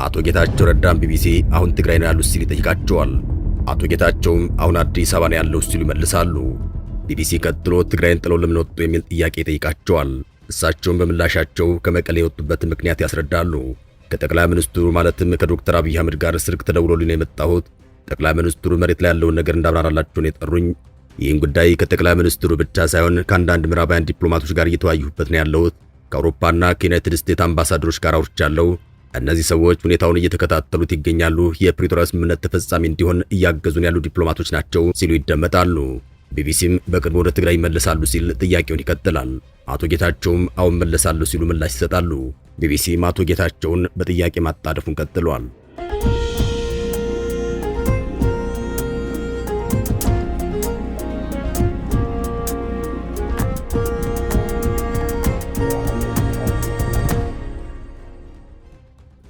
አቶ ጌታቸው ረዳም ቢቢሲ አሁን ትግራይ ነው ያሉት ሲል ይጠይቃቸዋል። አቶ ጌታቸውም አሁን አዲስ አበባ ነው ያለው ሲሉ ይመልሳሉ። ቢቢሲ ቀጥሎ ትግራይን ጥለው ለምን ወጡ የሚል ጥያቄ ይጠይቃቸዋል። እሳቸውም በምላሻቸው ከመቀሌ የወጡበትን ምክንያት ያስረዳሉ። ከጠቅላይ ሚኒስትሩ ማለትም ከዶክተር አብይ አህመድ ጋር ስልክ ተደውሎልኝ ነው የመጣሁት። ጠቅላይ ሚኒስትሩ መሬት ላይ ያለውን ነገር እንዳብራራላቸው ነው የጠሩኝ። ይህን ጉዳይ ከጠቅላይ ሚኒስትሩ ብቻ ሳይሆን ከአንዳንድ ምዕራባውያን ዲፕሎማቶች ጋር እየተወያዩበት ነው ያለሁት። ከአውሮፓና ከዩናይትድ ስቴትስ አምባሳደሮች ጋር አውርቻለሁ። እነዚህ ሰዎች ሁኔታውን እየተከታተሉት ይገኛሉ። የፕሪቶሪያ ስምምነት ተፈጻሚ እንዲሆን እያገዙን ያሉ ዲፕሎማቶች ናቸው ሲሉ ይደመጣሉ። ቢቢሲም በቅርቡ ወደ ትግራይ ይመለሳሉ ሲል ጥያቄውን ይቀጥላል። አቶ ጌታቸውም አሁን መለሳሉ ሲሉ ምላሽ ይሰጣሉ። ቢቢሲም አቶ ጌታቸውን በጥያቄ ማጣደፉን ቀጥሏል።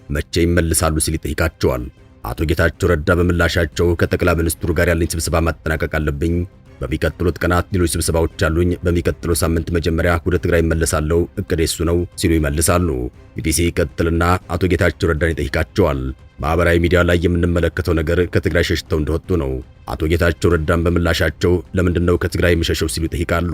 መቼ ይመለሳሉ ሲል ይጠይቃቸዋል። አቶ ጌታቸው ረዳ በምላሻቸው ከጠቅላይ ሚኒስትሩ ጋር ያለኝ ስብሰባ ማጠናቀቅ አለብኝ። በሚቀጥሉት ቀናት ሌሎች ስብሰባዎች አሉኝ። በሚቀጥለው ሳምንት መጀመሪያ ወደ ትግራይ እመለሳለሁ። እቅዴ እሱ ነው ሲሉ ይመልሳሉ። ቢቢሲ ይቀጥልና አቶ ጌታቸው ረዳን ይጠይቃቸዋል። ማህበራዊ ሚዲያ ላይ የምንመለከተው ነገር ከትግራይ ሸሽተው እንደወጡ ነው። አቶ ጌታቸው ረዳን በምላሻቸው ለምንድነው ከትግራይ የሚሸሸው ሲሉ ይጠይቃሉ።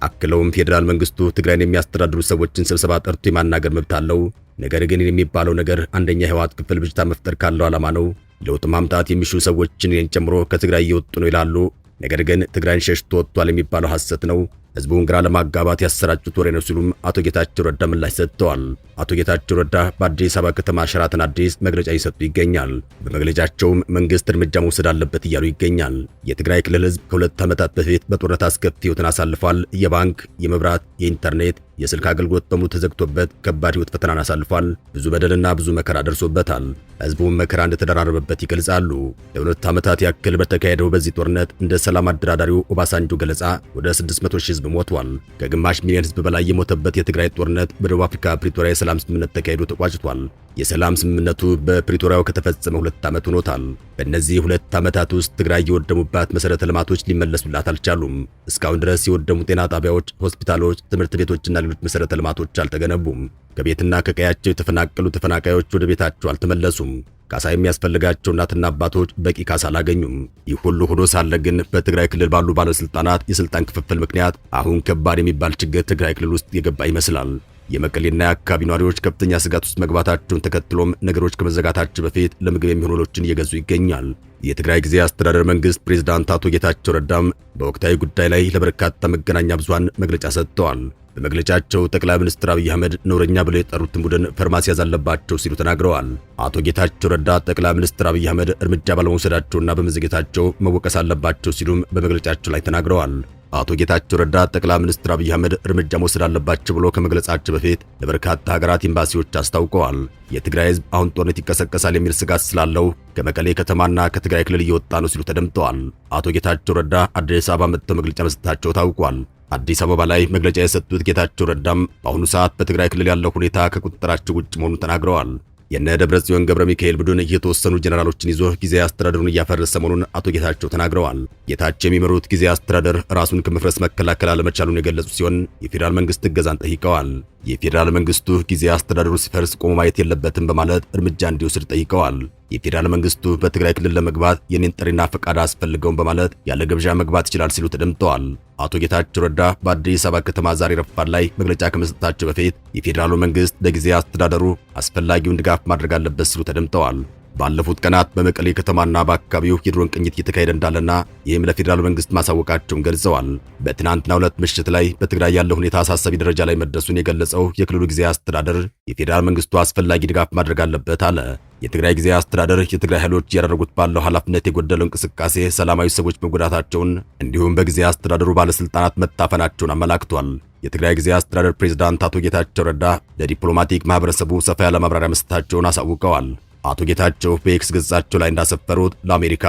አክለውም ፌዴራል መንግስቱ ትግራይን የሚያስተዳድሩ ሰዎችን ስብሰባ ጠርቶ የማናገር መብት አለው። ነገር ግን የሚባለው ነገር አንደኛ የህወሓት ክፍል ብቻ መፍጠር ካለው ዓላማ ነው። ለውጥ ማምጣት የሚሹ ሰዎችን እኔን ጨምሮ ከትግራይ እየወጡ ነው ይላሉ። ነገር ግን ትግራይን ሸሽቶ ወጥቷል የሚባለው ሐሰት ነው። ህዝቡን ግራ ለማጋባት ያሰራጩት ወሬ ነው ሲሉም አቶ ጌታቸው ረዳ ምላሽ ሰጥተዋል። አቶ ጌታቸው ረዳ በአዲስ አበባ ከተማ ሸራተን አዲስ መግለጫ እየሰጡ ይገኛል። በመግለጫቸውም መንግስት እርምጃ መውሰድ አለበት እያሉ ይገኛል። የትግራይ ክልል ህዝብ ከ2 ዓመታት በፊት በጦርነት አስከፊ ህይወትን አሳልፏል። የባንክ፣ የመብራት፣ የኢንተርኔት፣ የስልክ አገልግሎት በሙሉ ተዘግቶበት ከባድ ህይወት ፈተናን አሳልፏል። ብዙ በደልና ብዙ መከራ ደርሶበታል። ህዝቡም መከራ እንደተደራረበበት ይገልጻሉ። ለ2 ዓመታት ያክል በተካሄደው በዚህ ጦርነት እንደ ሰላም አደራዳሪው ኦባሳንጆ ገለጻ ወደ 600 ሺህ ህዝብ ሞቷል። ከግማሽ ሚሊዮን ህዝብ በላይ የሞተበት የትግራይ ጦርነት በደቡብ አፍሪካ ፕሪቶሪያ የሰላም ስምምነት ተካሂዶ ተቋጭቷል። የሰላም ስምምነቱ በፕሪቶሪያው ከተፈጸመ 2 ዓመት ሆኖታል። በእነዚህ 2 ዓመታት ውስጥ ትግራይ የወደሙባት መሰረተ ልማቶች ሊመለሱላት አልቻሉም። እስካሁን ድረስ የወደሙ ጤና ጣቢያዎች፣ ሆስፒታሎች፣ ትምህርት ቤቶችና ሌሎች መሰረተ ልማቶች አልተገነቡም። ከቤትና ከቀያቸው የተፈናቀሉ ተፈናቃዮች ወደ ቤታቸው አልተመለሱም። ካሳ የሚያስፈልጋቸው እናትና አባቶች በቂ ካሳ አላገኙም። ይህ ሁሉ ሆኖ ሳለ ግን በትግራይ ክልል ባሉ ባለስልጣናት የስልጣን ክፍፍል ምክንያት አሁን ከባድ የሚባል ችግር ትግራይ ክልል ውስጥ የገባ ይመስላል። የመቀሌና የአካባቢ ነዋሪዎች ከፍተኛ ስጋት ውስጥ መግባታቸውን ተከትሎም ነገሮች ከመዘጋታቸው በፊት ለምግብ የሚሆኑ እህሎችን እየገዙ ይገኛል። የትግራይ ጊዜያዊ አስተዳደር መንግስት ፕሬዝዳንት አቶ ጌታቸው ረዳም በወቅታዊ ጉዳይ ላይ ለበርካታ መገናኛ ብዙሃን መግለጫ ሰጥተዋል። በመግለጫቸው ጠቅላይ ሚኒስትር አብይ አህመድ ነውረኛ ብለው የጠሩትን ቡድን ፈርማሲ ያዛለባቸው ሲሉ ተናግረዋል። አቶ ጌታቸው ረዳ ጠቅላይ ሚኒስትር አብይ አህመድ እርምጃ ባለመውሰዳቸውና በመዘግየታቸው መወቀስ አለባቸው ሲሉም በመግለጫቸው ላይ ተናግረዋል። አቶ ጌታቸው ረዳ ጠቅላይ ሚኒስትር አብይ አህመድ እርምጃ መውሰድ አለባቸው ብሎ ከመግለጻቸው በፊት ለበርካታ ሀገራት ኤምባሲዎች አስታውቀዋል። የትግራይ ህዝብ አሁን ጦርነት ይቀሰቀሳል የሚል ስጋት ስላለው ከመቀሌ ከተማና ከትግራይ ክልል እየወጣ ነው ሲሉ ተደምጠዋል። አቶ ጌታቸው ረዳ አዲስ አበባ መጥተው መግለጫ መስጠታቸው ታውቋል። አዲስ አበባ ላይ መግለጫ የሰጡት ጌታቸው ረዳም በአሁኑ ሰዓት በትግራይ ክልል ያለው ሁኔታ ከቁጥጥራቸው ውጭ መሆኑን ተናግረዋል። የነ ደብረጽዮን ገብረ ሚካኤል ቡድን የተወሰኑ ጀነራሎችን ይዞ ጊዜያዊ አስተዳደሩን እያፈረሰ መሆኑን አቶ ጌታቸው ተናግረዋል። ጌታቸው የሚመሩት ጊዜያዊ አስተዳደር ራሱን ከመፍረስ መከላከል አለመቻሉን የገለጹ ሲሆን የፌዴራል መንግስት እገዛን ጠይቀዋል። የፌዴራል መንግስቱ ጊዜያዊ አስተዳደሩ ሲፈርስ ቆሞ ማየት የለበትም በማለት እርምጃ እንዲወስድ ጠይቀዋል። የፌዴራል መንግስቱ በትግራይ ክልል ለመግባት የኔን ጥሪና ፈቃድ አስፈልገውም በማለት ያለ ግብዣ መግባት ይችላል ሲሉ ተደምጠዋል። አቶ ጌታቸው ረዳ በአዲስ አበባ ከተማ ዛሬ ረፋድ ላይ መግለጫ ከመስጠታቸው በፊት የፌዴራሉ መንግስት ለጊዜያዊ አስተዳደሩ አስፈላጊውን ድጋፍ ማድረግ አለበት ሲሉ ተደምጠዋል። ባለፉት ቀናት በመቀሌ ከተማና በአካባቢው የድሮን ቅኝት እየተካሄደ እንዳለና ይህም ለፌዴራል መንግስት ማሳወቃቸውን ገልጸዋል። በትናንትናው ዕለት ምሽት ላይ በትግራይ ያለው ሁኔታ አሳሳቢ ደረጃ ላይ መድረሱን የገለጸው የክልሉ ጊዜያዊ አስተዳደር የፌዴራል መንግስቱ አስፈላጊ ድጋፍ ማድረግ አለበት አለ። የትግራይ ጊዜያዊ አስተዳደር የትግራይ ኃይሎች እያደረጉት ባለው ኃላፊነት የጎደለው እንቅስቃሴ ሰላማዊ ሰዎች መጎዳታቸውን እንዲሁም በጊዜያዊ አስተዳደሩ ባለስልጣናት መታፈናቸውን አመላክቷል። የትግራይ ጊዜያዊ አስተዳደር ፕሬዝዳንት አቶ ጌታቸው ረዳ ለዲፕሎማቲክ ማህበረሰቡ ሰፋ ያለ ማብራሪያ መስጠታቸውን አሳውቀዋል። አቶ ጌታቸው በኤክስ ገጻቸው ላይ እንዳሰፈሩት ለአሜሪካ፣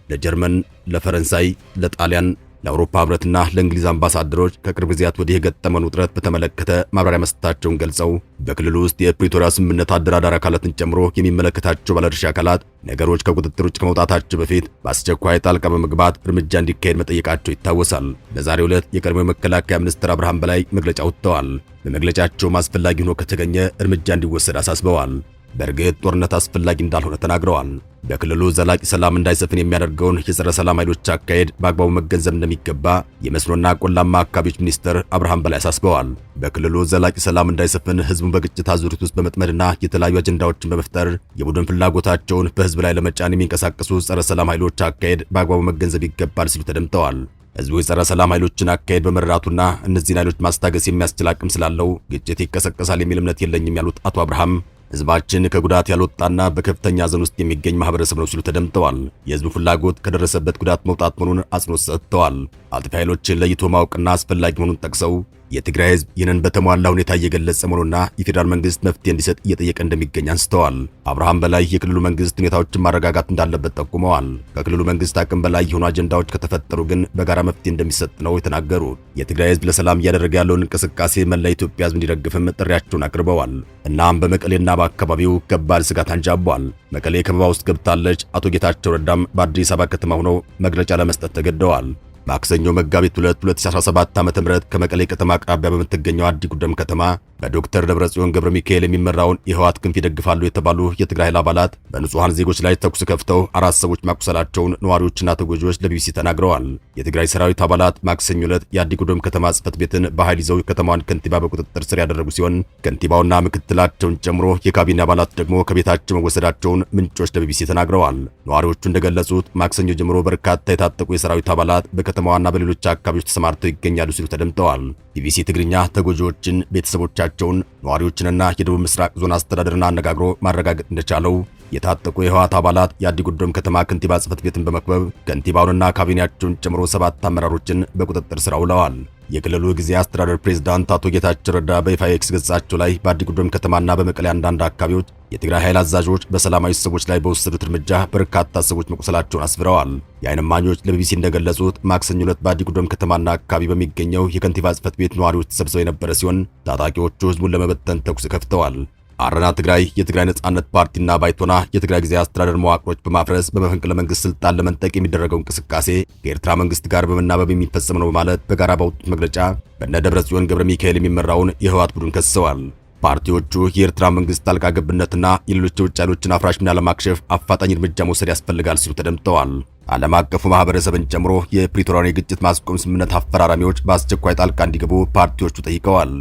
ለጀርመን፣ ለፈረንሳይ፣ ለጣሊያን፣ ለአውሮፓ ህብረትና ለእንግሊዝ አምባሳደሮች ከቅርብ ጊዜያት ወዲህ የገጠመን ውጥረት በተመለከተ ማብራሪያ መስጠታቸውን ገልጸው በክልሉ ውስጥ የፕሪቶሪያ ስምምነት አደራዳሪ አካላትን ጨምሮ የሚመለከታቸው ባለድርሻ አካላት ነገሮች ከቁጥጥር ውጭ ከመውጣታቸው በፊት በአስቸኳይ ጣልቃ በመግባት እርምጃ እንዲካሄድ መጠየቃቸው ይታወሳል። በዛሬው ዕለት የቀድሞው መከላከያ ሚኒስትር አብርሃም በላይ መግለጫ ወጥተዋል። በመግለጫቸውም አስፈላጊ ሆኖ ከተገኘ እርምጃ እንዲወሰድ አሳስበዋል። በእርግጥ ጦርነት አስፈላጊ እንዳልሆነ ተናግረዋል። በክልሉ ዘላቂ ሰላም እንዳይሰፍን የሚያደርገውን የጸረ ሰላም ኃይሎች አካሄድ በአግባቡ መገንዘብ እንደሚገባ የመስኖና ቆላማ አካባቢዎች ሚኒስትር አብርሃም በላይ አሳስበዋል። በክልሉ ዘላቂ ሰላም እንዳይሰፍን ህዝቡን በግጭት አዙሪት ውስጥ በመጥመድና የተለያዩ አጀንዳዎችን በመፍጠር የቡድን ፍላጎታቸውን በህዝብ ላይ ለመጫን የሚንቀሳቀሱ ጸረ ሰላም ኃይሎች አካሄድ በአግባቡ መገንዘብ ይገባል ሲሉ ተደምጠዋል። ህዝቡ የጸረ ሰላም ኃይሎችን አካሄድ በመረዳቱና እነዚህን ኃይሎች ማስታገስ የሚያስችል አቅም ስላለው ግጭት ይቀሰቀሳል የሚል እምነት የለኝም ያሉት አቶ አብርሃም ህዝባችን ከጉዳት ያልወጣና በከፍተኛ ሐዘን ውስጥ የሚገኝ ማህበረሰብ ነው ሲሉ ተደምጠዋል። የህዝቡ ፍላጎት ከደረሰበት ጉዳት መውጣት መሆኑን አጽንኦት ሰጥተዋል። አጥፊ ኃይሎችን ለይቶ ማወቅና አስፈላጊ መሆኑን ጠቅሰው የትግራይ ህዝብ ይህንን በተሟላ ሁኔታ እየገለጸ መሆኑና የፌዴራል መንግስት መፍትሄ እንዲሰጥ እየጠየቀ እንደሚገኝ አንስተዋል። አብርሃም በላይ የክልሉ መንግስት ሁኔታዎችን ማረጋጋት እንዳለበት ጠቁመዋል። ከክልሉ መንግስት አቅም በላይ የሆኑ አጀንዳዎች ከተፈጠሩ ግን በጋራ መፍትሄ እንደሚሰጥ ነው የተናገሩት። የትግራይ ህዝብ ለሰላም እያደረገ ያለውን እንቅስቃሴ መላ ኢትዮጵያ ህዝብ እንዲደግፍም ጥሪያቸውን አቅርበዋል። እናም በመቀሌና በአካባቢው ከባድ ስጋት አንዣቧል። መቀሌ ከበባ ውስጥ ገብታለች። አቶ ጌታቸው ረዳም በአዲስ አበባ ከተማ ሆነው መግለጫ ለመስጠት ተገደዋል። ማክሰኞ መጋቢት 2 2017 ዓ.ም ከመቀሌ ከተማ አቅራቢያ በምትገኘው አዲጉደም ከተማ በዶክተር ደብረጽዮን ገብረ ሚካኤል የሚመራውን የህወሓት ክንፍ ይደግፋሉ የተባሉ የትግራይ ኃይል አባላት በንጹሃን ዜጎች ላይ ተኩስ ከፍተው 4 ሰዎች ማቁሰላቸውን ነዋሪዎችና ተጎጂዎች ለቢቢሲ ተናግረዋል። የትግራይ ሰራዊት አባላት ማክሰኞ ዕለት የአዲጉደም ከተማ ጽሕፈት ቤትን በኃይል ይዘው ከተማዋን ከንቲባ በቁጥጥር ስር ያደረጉ ሲሆን ከንቲባውና ምክትላቸውን ጨምሮ የካቢኔ አባላት ደግሞ ከቤታቸው መወሰዳቸውን ምንጮች ለቢቢሲ ተናግረዋል። ነዋሪዎቹ እንደገለጹት ማክሰኞ ጀምሮ በርካታ የታጠቁ የሰራዊት አባላት በከተማዋና በሌሎች አካባቢዎች ተሰማርተው ይገኛሉ ሲሉ ተደምጠዋል። ቢቢሲ ትግርኛ ተጎጂዎችን፣ ቤተሰቦቻቸውን፣ ነዋሪዎችንና የደቡብ ምስራቅ ዞን አስተዳደርን አነጋግሮ ማረጋገጥ እንደቻለው የታጠቁ የህወሓት አባላት የአዲጉደም ከተማ ከንቲባ ጽሕፈት ቤትን በመክበብ ከንቲባውንና ካቢኔያቸውን ጨምሮ 7 አመራሮችን በቁጥጥር ስር አውለዋል። የክልሉ ጊዜያዊ አስተዳደር ፕሬዝዳንት አቶ ጌታቸው ረዳ በይፋ ኤክስ ገጻቸው ላይ በአዲጉደም ከተማና በመቀሌ አንዳንድ አካባቢዎች የትግራይ ኃይል አዛዦች በሰላማዊ ሰዎች ላይ በወሰዱት እርምጃ በርካታ ሰዎች መቁሰላቸውን አስፍረዋል። የዓይን እማኞች ለቢቢሲ እንደገለጹት ማክሰኞ ዕለት በአዲጉደም ከተማና አካባቢ በሚገኘው የከንቲባ ጽሕፈት ቤት ነዋሪዎች ተሰብስበው የነበረ ሲሆን ታጣቂዎቹ ህዝቡን ለመበተን ተኩስ ከፍተዋል። አረና ትግራይ፣ የትግራይ ነጻነት ፓርቲና ባይቶና የትግራይ ጊዜያዊ አስተዳደር መዋቅሮች በማፍረስ በመፈንቅለ መንግስት ስልጣን ለመንጠቅ የሚደረገው እንቅስቃሴ ከኤርትራ መንግስት ጋር በመናበብ የሚፈጸም ነው በማለት በጋራ ባወጡት መግለጫ በእነ ደብረጽዮን ገብረ ሚካኤል የሚመራውን የህወሓት ቡድን ከሰዋል። ፓርቲዎቹ የኤርትራ መንግስት ጣልቃ ገብነትና የሌሎች የውጭ ኃይሎችን አፍራሽ ሚና ለማክሸፍ አፋጣኝ እርምጃ መውሰድ ያስፈልጋል ሲሉ ተደምጠዋል። ዓለም አቀፉ ማህበረሰብን ጨምሮ የፕሪቶሪያን የግጭት ማስቆም ስምምነት አፈራራሚዎች በአስቸኳይ ጣልቃ እንዲገቡ ፓርቲዎቹ ጠይቀዋል።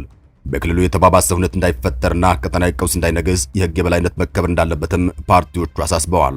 በክልሉ የተባባሰ ሁኔታ እንዳይፈጠርና ቀጠናዊ ቀውስ እንዳይነግስ የህግ የበላይነት መከበር እንዳለበትም ፓርቲዎቹ አሳስበዋል።